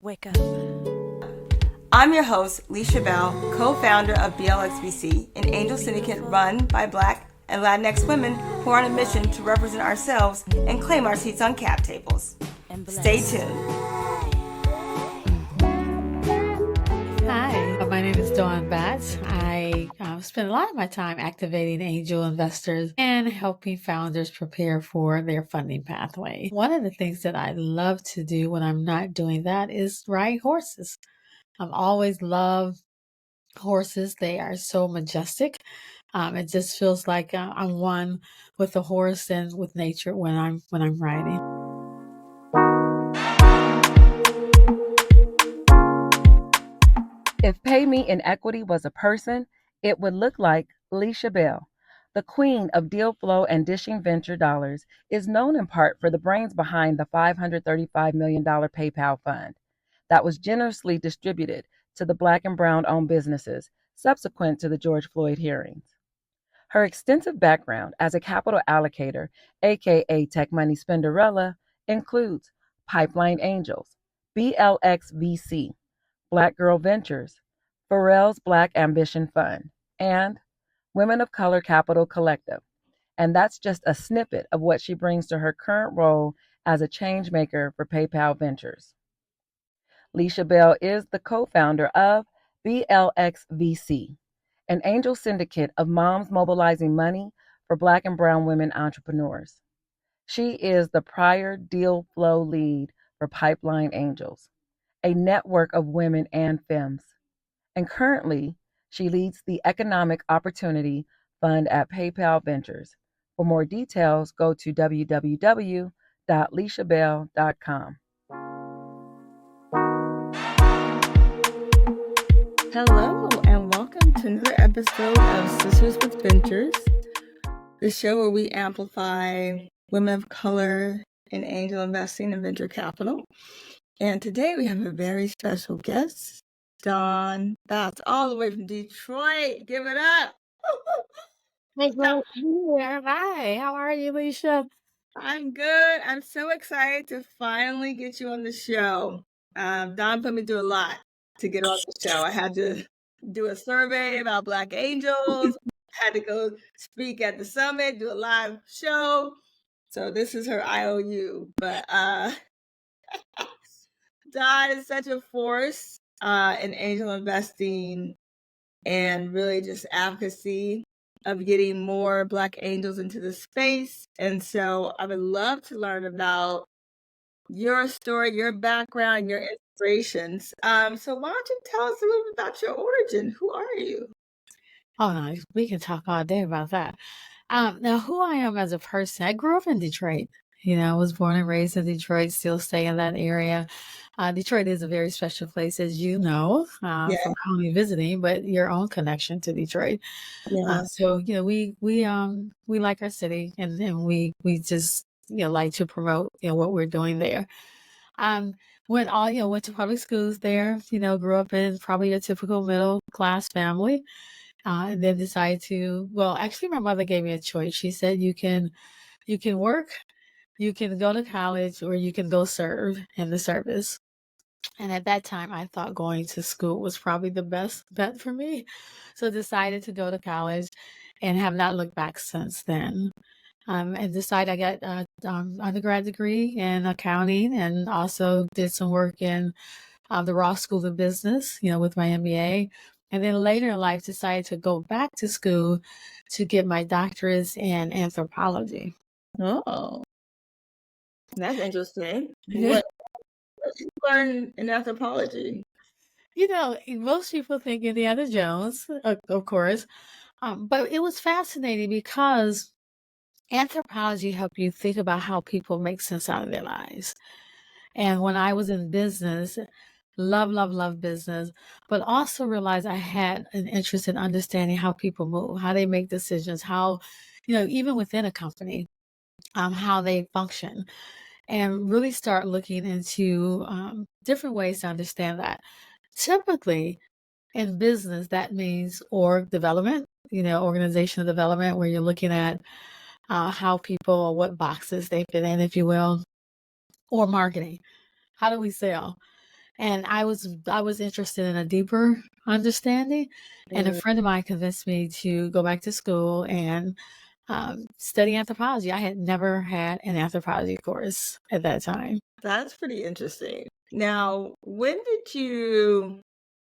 Wake up. I'm your host, Leisha Bell, co-founder of BLXBC, an angel syndicate run by Black and Latinx women who are on a mission to represent ourselves and claim our seats on cap tables. And Stay blessed. tuned. Hi, my name is Dawn Batts. I spend a lot of my time activating angel investors and helping founders prepare for their funding pathway. One of the things that I love to do when I'm not doing that is ride horses. I've always loved horses. They are so majestic. It just feels like I'm one with the horse and with nature when I'm riding. If Pay Me in Equity was a person, it would look like Leisha Bell. The queen of deal flow and dishing venture dollars is known in part for the brains behind the $535 million PayPal fund that was generously distributed to the Black and Brown owned businesses subsequent to the George Floyd hearings. Her extensive background as a capital allocator, aka Tech Money Spenderella, includes Pipeline Angels, BLXVC, Black Girl Ventures, Pharrell's Black Ambition Fund, and Women of Color Capital Collective. And that's just a snippet of what she brings to her current role as a change maker for PayPal Ventures. Leisha Bell is the co-founder of BLXVC, an angel syndicate of moms mobilizing money for Black and Brown women entrepreneurs. She is the prior deal flow lead for Pipeline Angels, a network of women and femmes. And currently, she leads the Economic Opportunity Fund at PayPal Ventures. For more details, go to www.leishabell.com. Hello, and welcome to another episode of Sisters with Ventures, the show where we amplify women of color in angel investing and venture capital. And today we have a very special guest, Dawn Batts, all the way from Detroit. Give it up. Hi, how are you, Leisha? I'm good. I'm so excited to finally get you on the show. Don put me through a lot to get on the show. I had to do a survey about Black angels, had to go speak at the summit, do a live show. So this is her IOU. But Don is such a force in angel investing and really just advocacy of getting more Black angels into the space. And so I would love to learn about your story, your background, your inspirations. So why don't you tell us a little bit about your origin? Who are you? Oh, no, we can talk all day about that. Now, who I am as a person, I grew up in Detroit. I was born and raised in Detroit, still stay in that area. Detroit is a very special place, as you know, Yeah, from only visiting, but your own connection to Detroit. yeah. So, we like our city, and we just like to promote what we're doing there. Um, went to public schools there. Grew up in probably a typical middle class family. And then decided to, well, actually, my mother gave me a choice. She said, you can work, you can go to college, or you can go serve in the service. And at that time, I thought going to school was probably the best bet for me. So decided to go to college and have not looked back since then. And decided I got undergrad degree in accounting and also did some work in the Ross School of Business, with my MBA. And then later in life, decided to go back to school to get my doctorates in anthropology. Oh, that's interesting. What did you learn in anthropology? Most people think Indiana Jones, of course, but it was fascinating because anthropology helped you think about how people make sense out of their lives. And when I was in business, love business, but also realized I had an interest in understanding how people move, how they make decisions, how, even within a company, how they function, and really start looking into different ways to understand that. Typically, in business, that means org development, organizational development, where you're looking at how people or what boxes they fit in, if you will, or marketing. How do we sell? And I was interested in a deeper understanding, and a friend of mine convinced me to go back to school and study anthropology. I had never had an anthropology course at that time. That's pretty interesting. Now, when did you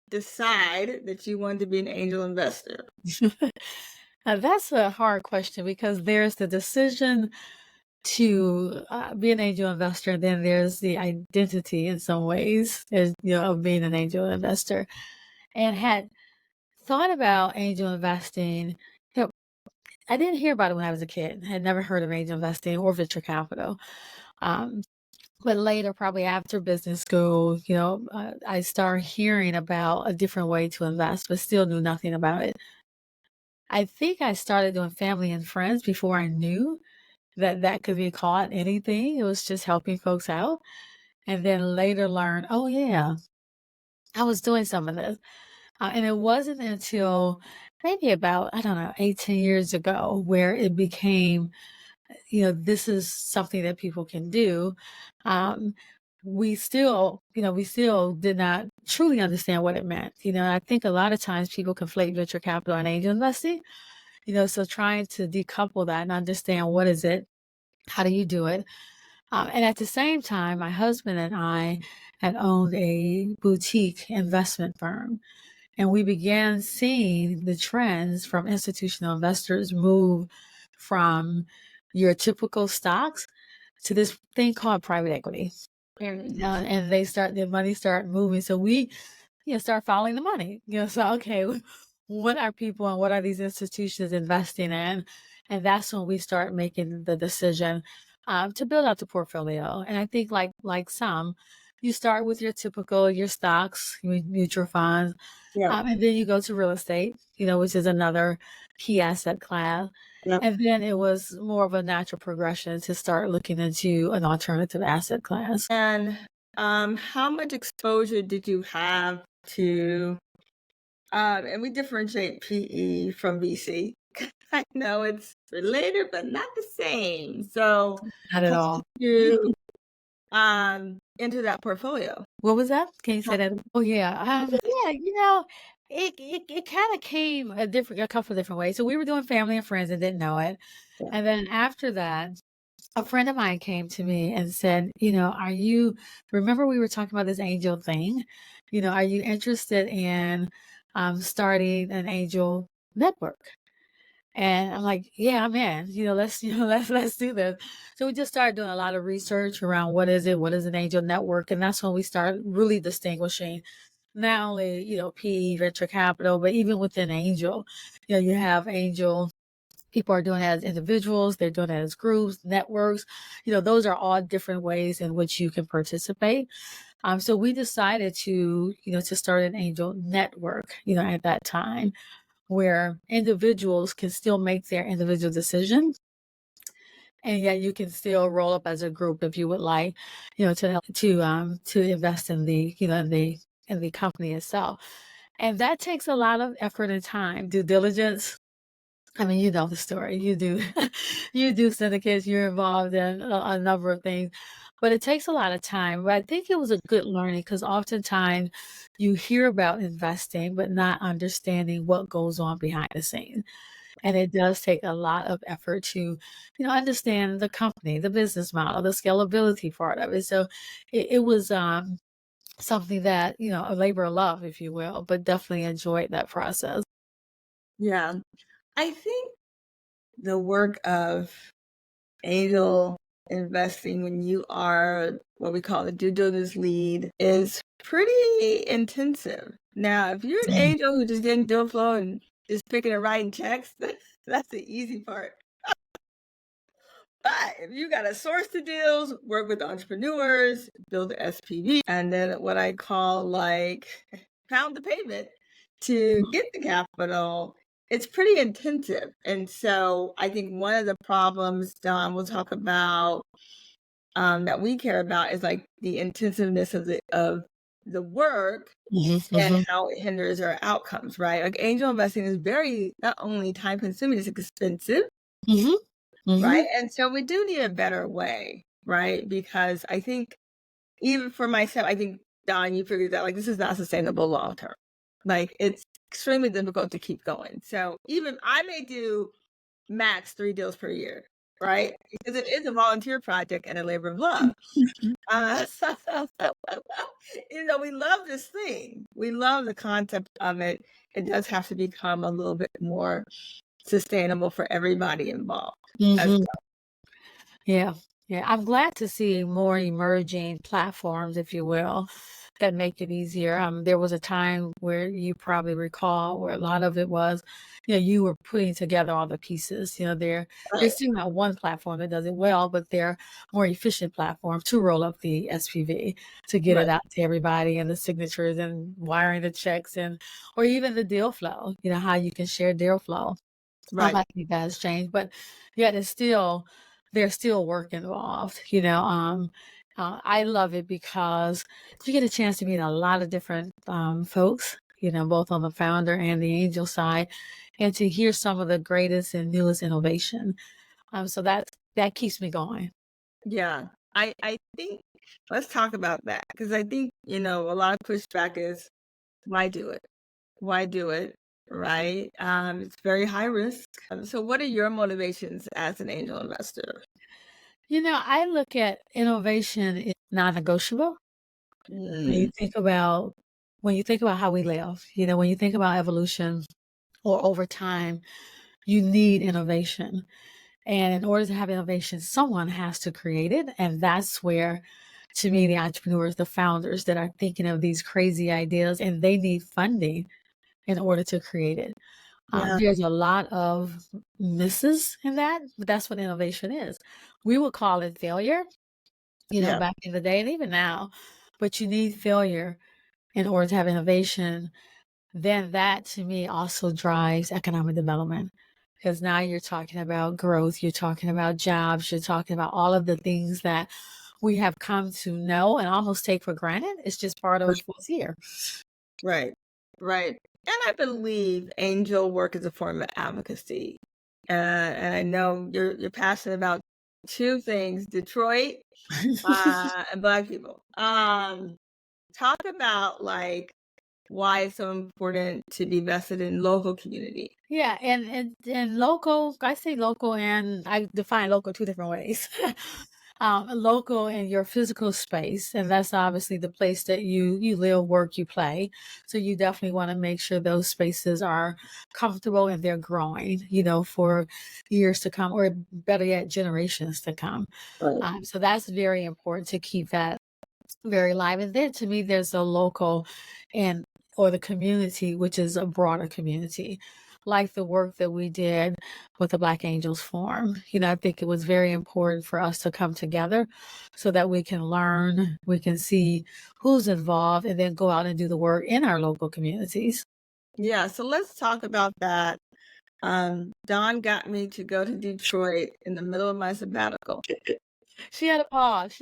decide that you wanted to be an angel investor? That's a hard question because there's the decision to be an angel investor, and then there's the identity in some ways, as of being an angel investor. And had thought about angel investing. I didn't hear about it when I was a kid. I had never heard of angel investing or venture capital. Um, but later, probably after business school, I started hearing about a different way to invest, but still knew nothing about it. I think I started doing family and friends before I knew that that could be called anything. It was just helping folks out. And then later learned, oh, yeah, I was doing some of this. And it wasn't until maybe about, I don't know, 18 years ago where it became, this is something that people can do. Um, we still did not truly understand what it meant. I think a lot of times people conflate venture capital and angel investing, so trying to decouple that and understand what is it, how do you do it? And at the same time, my husband and I had owned a boutique investment firm. And we began seeing the trends from institutional investors move from your typical stocks to this thing called private equity. And their money start moving. So we, start following the money. So okay, what are people and what are these institutions investing in? And that's when we start making the decision to build out the portfolio. And I think like some, you start with your stocks, mutual funds, Yeah. and then you go to real estate, which is another key asset class. Yep. And then it was more of a natural progression to start looking into an alternative asset class. And how much exposure did you have to, and we differentiate PE from VC. I know it's related, but not the same. So Not at how all. did you into that portfolio? What was that? Can you How- say that? Oh yeah. Yeah, it kind of came a couple of different ways. So we were doing family and friends and didn't know it. Yeah. And then after that, a friend of mine came to me and said, remember we were talking about this angel thing? Are you interested in starting an angel network? And I'm like, yeah, I'm in. Let's do this. So we just started doing a lot of research around what is an angel network, and that's when we started really distinguishing not only PE venture capital, but even within angel, you have angel. People are doing it as individuals, they're doing it as groups, networks. Those are all different ways in which you can participate. So we decided to start an angel network, at that time, where individuals can still make their individual decisions, and yet you can still roll up as a group if you would like, to invest in the company itself. And that takes a lot of effort and time, due diligence. I mean, you know the story. You do, you do syndicates. You're involved in a number of things, but it takes a lot of time. But I think it was a good learning because oftentimes you hear about investing, but not understanding what goes on behind the scenes. And it does take a lot of effort to, understand the company, the business model, the scalability part of it. So it was something that, a labor of love, if you will, but definitely enjoyed that process. Yeah. I think the work of angel investing when you are what we call the due diligence lead is pretty intensive. Now, if you're an angel who just getting deal flow and just picking and writing checks, that's the easy part. But if you got to source the deals, work with entrepreneurs, build the SPV, and then what I call like pound the pavement to get the capital, it's pretty intensive. And so I think one of the problems, Don, we'll talk about that we care about is like the intensiveness of the work and how it hinders our outcomes, right? Like angel investing is very not only time consuming, it's expensive, right? And so we do need a better way, right? Because I think even for myself, I think Don, you figured out like this is not sustainable long term. Like it's extremely difficult to keep going. So even I may do max 3 deals per year, right? Because it is a volunteer project and a labor of love. So, we love this thing. We love the concept of it. It does have to become a little bit more sustainable for everybody involved. Mm-hmm. Yeah. Yeah. I'm glad to see more emerging platforms, if you will, that make it easier. There was a time where you probably recall where a lot of it was, you were putting together all the pieces. There's still not one platform that does it well, but they're more efficient platforms to roll up the SPV, to get it out to everybody, and the signatures and wiring the checks, or even the deal flow, how you can share deal flow. Right. I think that has changed, but yet there's still work involved. I love it because you get a chance to meet a lot of different folks, both on the founder and the angel side, and to hear some of the greatest and newest innovation. So that keeps me going. Yeah, I think let's talk about that because I think a lot of pushback is why do it? Why do it? Right? It's very high risk. So, what are your motivations as an angel investor? I look at innovation is non-negotiable. When you think about how we live, when you think about evolution or over time, you need innovation. And in order to have innovation, someone has to create it. And that's where, to me, the entrepreneurs, the founders that are thinking of these crazy ideas, and they need funding in order to create it. There's a lot of misses in that, but that's what innovation is. We would call it failure, back in the day and even now, but you need failure in order to have innovation. Then that to me also drives economic development, because now you're talking about growth, you're talking about jobs, you're talking about all of the things that we have come to know and almost take for granted. It's just part of what's here. Right. And I believe angel work is a form of advocacy. And I know you're passionate about two things: Detroit and Black people. Talk about like why it's so important to be vested in local community. Yeah, and local, I say local, and I define local two different ways. Local in your physical space, and that's obviously the place that you live, work, you play. So you definitely want to make sure those spaces are comfortable and they're growing, for years to come, or better yet, generations to come. So that's very important to keep that very live. And then to me, there's a local or the community, which is a broader community, like the work that we did with the Black Angels Forum. I think it was very important for us to come together so that we can learn, we can see who's involved, and then go out and do the work in our local communities. Yeah, so let's talk about that. Dawn got me to go to Detroit in the middle of my sabbatical. She had a pause.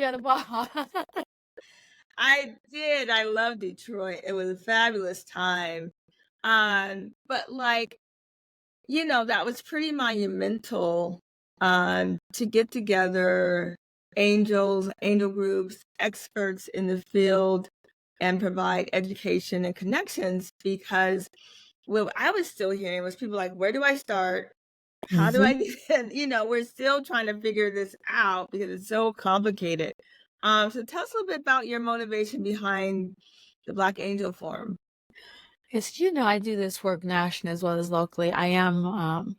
I did. I love Detroit. It was a fabulous time. But like, that was pretty monumental to get together angels, angel groups, experts in the field, and provide education and connections, because what I was still hearing was people like, where do I start? How do I get, we're still trying to figure this out because it's so complicated. So tell us a little bit about your motivation behind the Black Angel Forum. Yes, I do this work nationally as well as locally. I am on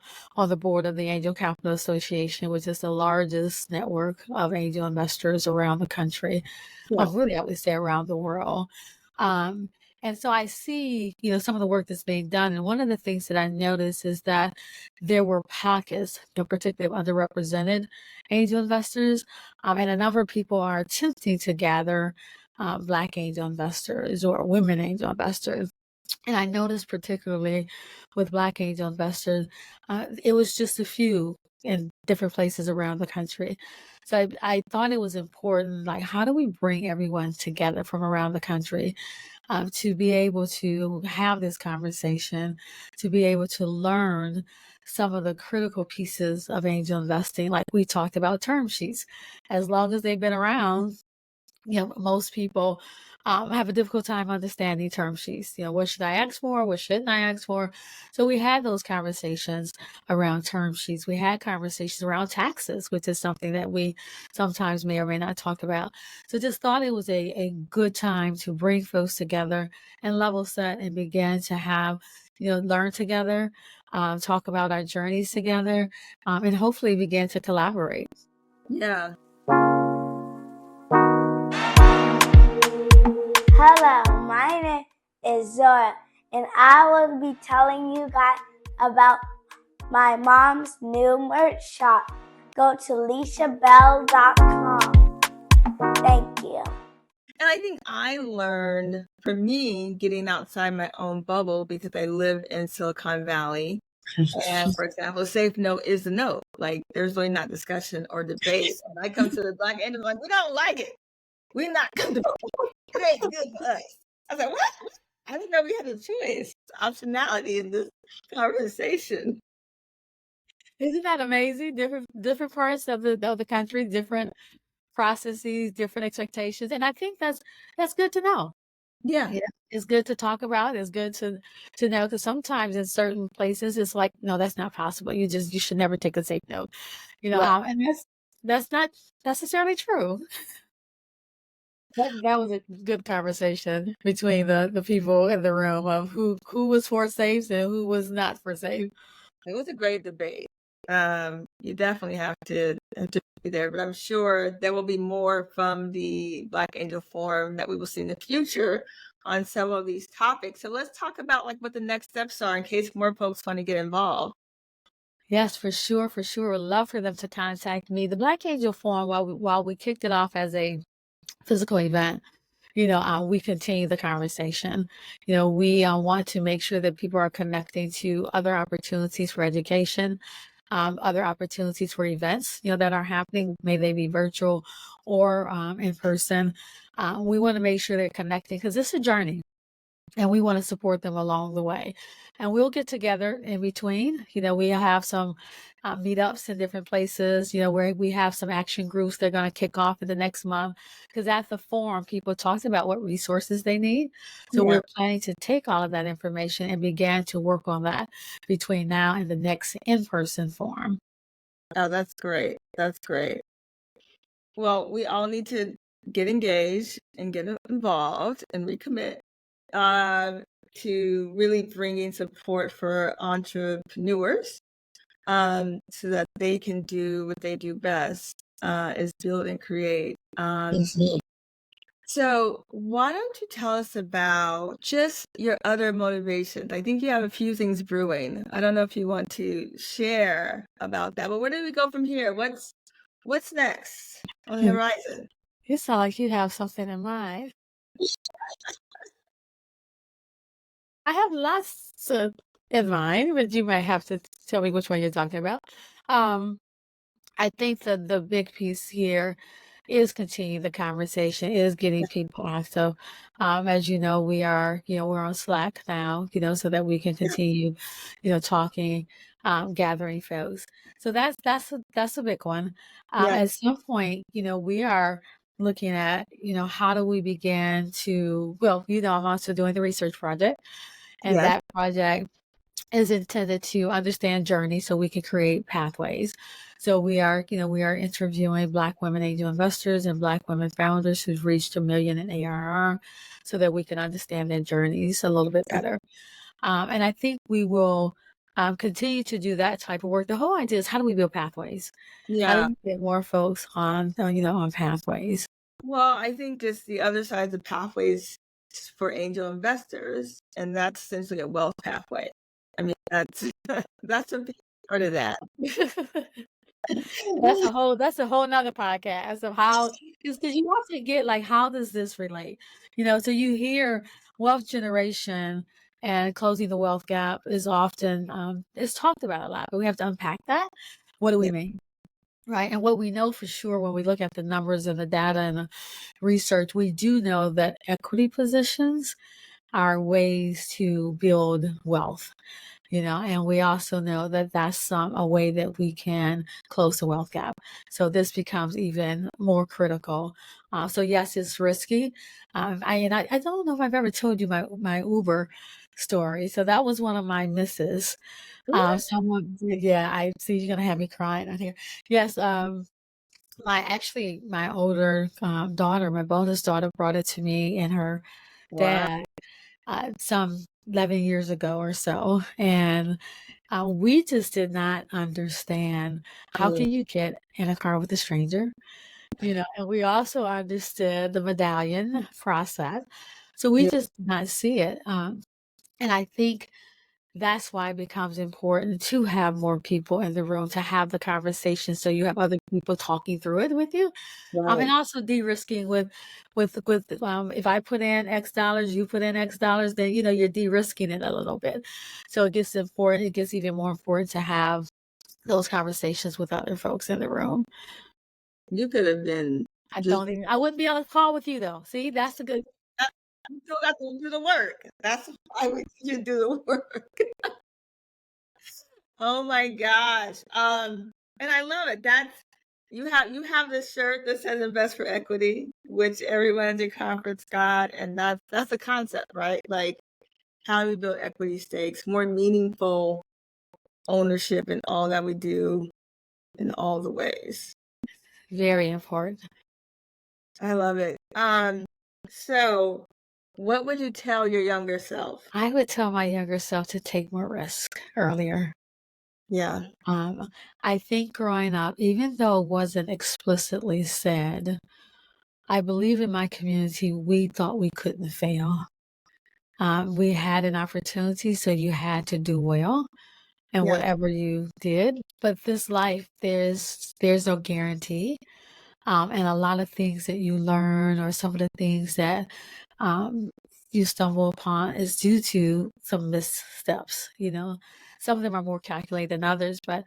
the board of the Angel Capital Association, which is the largest network of angel investors around the country. Really, I would say around the world. And so I see, some of the work that's being done. And one of the things that I noticed is that there were pockets, particularly of underrepresented angel investors. And a number of people are attempting to gather Black angel investors or women angel investors. And I noticed particularly with Black angel investors, it was just a few in different places around the country. So I thought it was important, like, how do we bring everyone together from around the country to be able to have this conversation, to be able to learn some of the critical pieces of angel investing, like we talked about term sheets. As long as they've been around, most people have a difficult time understanding term sheets. What should I ask for? What shouldn't I ask for? So we had those conversations around term sheets. We had conversations around taxes, which is something that we sometimes may or may not talk about. So just thought it was a good time to bring folks together and level set and begin to have, learn together, talk about our journeys together, and hopefully begin to collaborate. Yeah. Hello, my name is Zora, and I will be telling you guys about my mom's new merch shop. Go to LishaBell.com. Thank you. And I think I learned, for me, getting outside my own bubble because I live in Silicon Valley. And for example, a safe no is a no. Like, there's really not discussion or debate. When I come to the Black Angels, like, we don't like it. We're not going to. It ain't good for us. I was like, what? I didn't know we had a choice, optionality in this conversation. Isn't that amazing? Different parts of the country, different processes, different expectations, and I think that's good to know. Yeah. It's good to talk about. It's good to know, because sometimes in certain places it's like, no, that's not possible. You should never take a safe note. Right. And that's not necessarily true. That was a good conversation between the people in the room of who was for safes and who was not for safe. It was a great debate. You definitely have to be there, but I'm sure there will be more from the Black Angel Forum that we will see in the future on several of these topics. So let's talk about like what the next steps are in case more folks want to get involved. Yes, for sure. Would love for them to contact me. The Black Angel Forum, while we kicked it off as a physical event, we continue the conversation. We want to make sure that people are connecting to other opportunities for education, other opportunities for events, that are happening, may they be virtual or in person. We want to make sure they're connecting because it's a journey. And we want to support them along the way. And we'll get together in between. We have some meetups in different places, where we have some action groups they're going to kick off in the next month. Because at the forum, people talked about what resources they need. So we're planning to take all of that information and begin to work on that between now and the next in-person forum. Oh, that's great. That's great. Well, we all need to get engaged and get involved and recommit to really bringing support for entrepreneurs so that they can do what they do best, is build and create. So why don't you tell us about just your other motivations? I think you have a few things brewing. I don't know if you want to share about that, but where do we go from here? What's next on the horizon? You sound like you have something in mind. I have lots in mind, but you might have to tell me which one you're talking about. I think that the big piece here is continuing the conversation, is getting people active. As you know, we're on Slack now, so that we can continue, talking, gathering folks. So that's a big one. At some point, we are looking at, how do we begin to, well, I'm also doing the research project, and that project is intended to understand journey so we can create pathways. So we are interviewing Black women angel investors and Black women founders who've reached $1 million in ARR so that we can understand their journeys a little bit better. And I think we will continue to do that type of work. The whole idea is, how do we build pathways? How do we get more folks on pathways? Well, I think just the other side of the pathways for angel investors, and that's essentially a wealth pathway. I mean, that's a big part of that. That's a whole nother podcast of how, because you have to get like, how does this relate? So you hear wealth generation and closing the wealth gap is often it's talked about a lot, but we have to unpack that. What do we mean? Right. And what we know for sure when we look at the numbers and the data and the research, we do know that equity positions are ways to build wealth. And we also know that that's a way that we can close the wealth gap. So this becomes even more critical. So yes, it's risky. I don't know if I've ever told you my Uber story. So that was one of my misses. Yeah, I see you're gonna have me crying out here. Yes, my older daughter, my bonus daughter, brought it to me and her Wow. dad some 11 years ago or so, and we just did not understand how can you get in a car with a stranger, and we also understood the medallion process, so we Yeah. just did not see it. And I think that's why it becomes important to have more people in the room to have the conversation, so you have other people talking through it with you. And Right. also de-risking with if I put in X dollars, you put in X dollars, then you're de-risking it a little bit. So it gets even more important to have those conversations with other folks in the room. You could have been just I wouldn't be on a call with you though. See, that's the good. you still got to do the work. That's why we you do the work. Oh my gosh. And I love it. You have this shirt that says invest for equity, which everyone at the conference got, and that's the concept, right? Like how do we build equity stakes, more meaningful ownership in all that we do in all the ways. Very important. I love it. So what would you tell your younger self? I would tell my younger self to take more risk earlier. Yeah. I think growing up, even though it wasn't explicitly said, I believe in my community, we thought we couldn't fail. We had an opportunity, so you had to do well in Yeah. whatever you did. But this life, there's no guarantee. And a lot of things that you learn or some of the things that you stumble upon is due to some missteps, Some of them are more calculated than others, but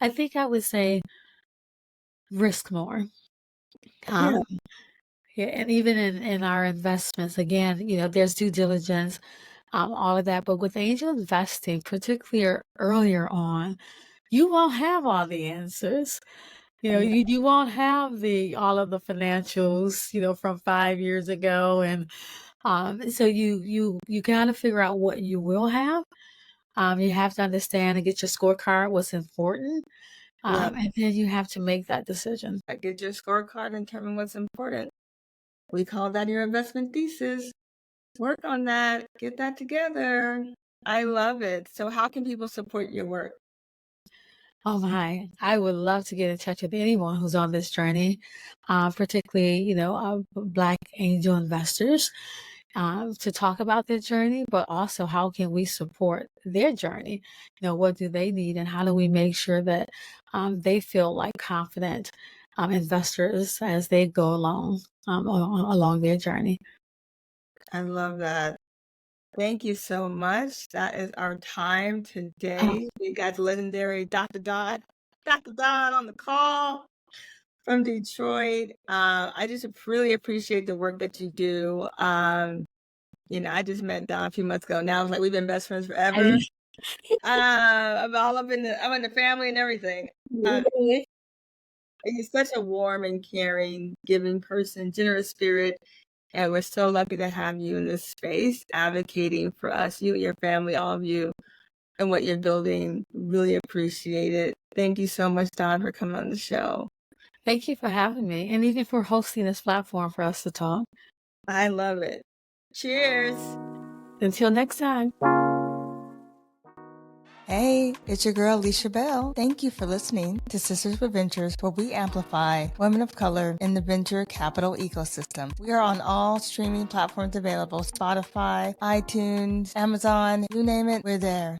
I think I would say risk more. Yeah. Yeah, and even in our investments, again, there's due diligence, all of that. But with angel investing, particularly earlier on, you won't have all the answers. You won't have all of the financials, from 5 years ago, and so you got to figure out what you will have. You have to understand and get your scorecard what's important, Yeah. and then you have to make that decision. Get your scorecard and determine what's important. We call that your investment thesis. Work on that. Get that together. I love it. So how can people support your work? Oh my, I would love to get in touch with anyone who's on this journey, particularly, Black angel investors, to talk about their journey, but also how can we support their journey? What do they need and how do we make sure that they feel like confident investors as they go along their journey? I love that. Thank you so much. That is our time Oh, today. We got the legendary Dr. Don on the call from Detroit. I just really appreciate the work that you do. I just met Don a few months ago. Now it's like we've been best friends forever. I'm in the family and everything. He's such a warm and caring, giving person, generous spirit. And we're so lucky to have you in this space advocating for us, you and your family, all of you, and what you're building. Really appreciate it. Thank you so much, Don, for coming on the show. Thank you for having me and even for hosting this platform for us to talk. I love it. Cheers. Until next time. Hey, it's your girl, Alicia Bell. Thank you for listening to Sisters with Ventures, where we amplify women of color in the venture capital ecosystem. We are on all streaming platforms available: Spotify, iTunes, Amazon, you name it, we're there.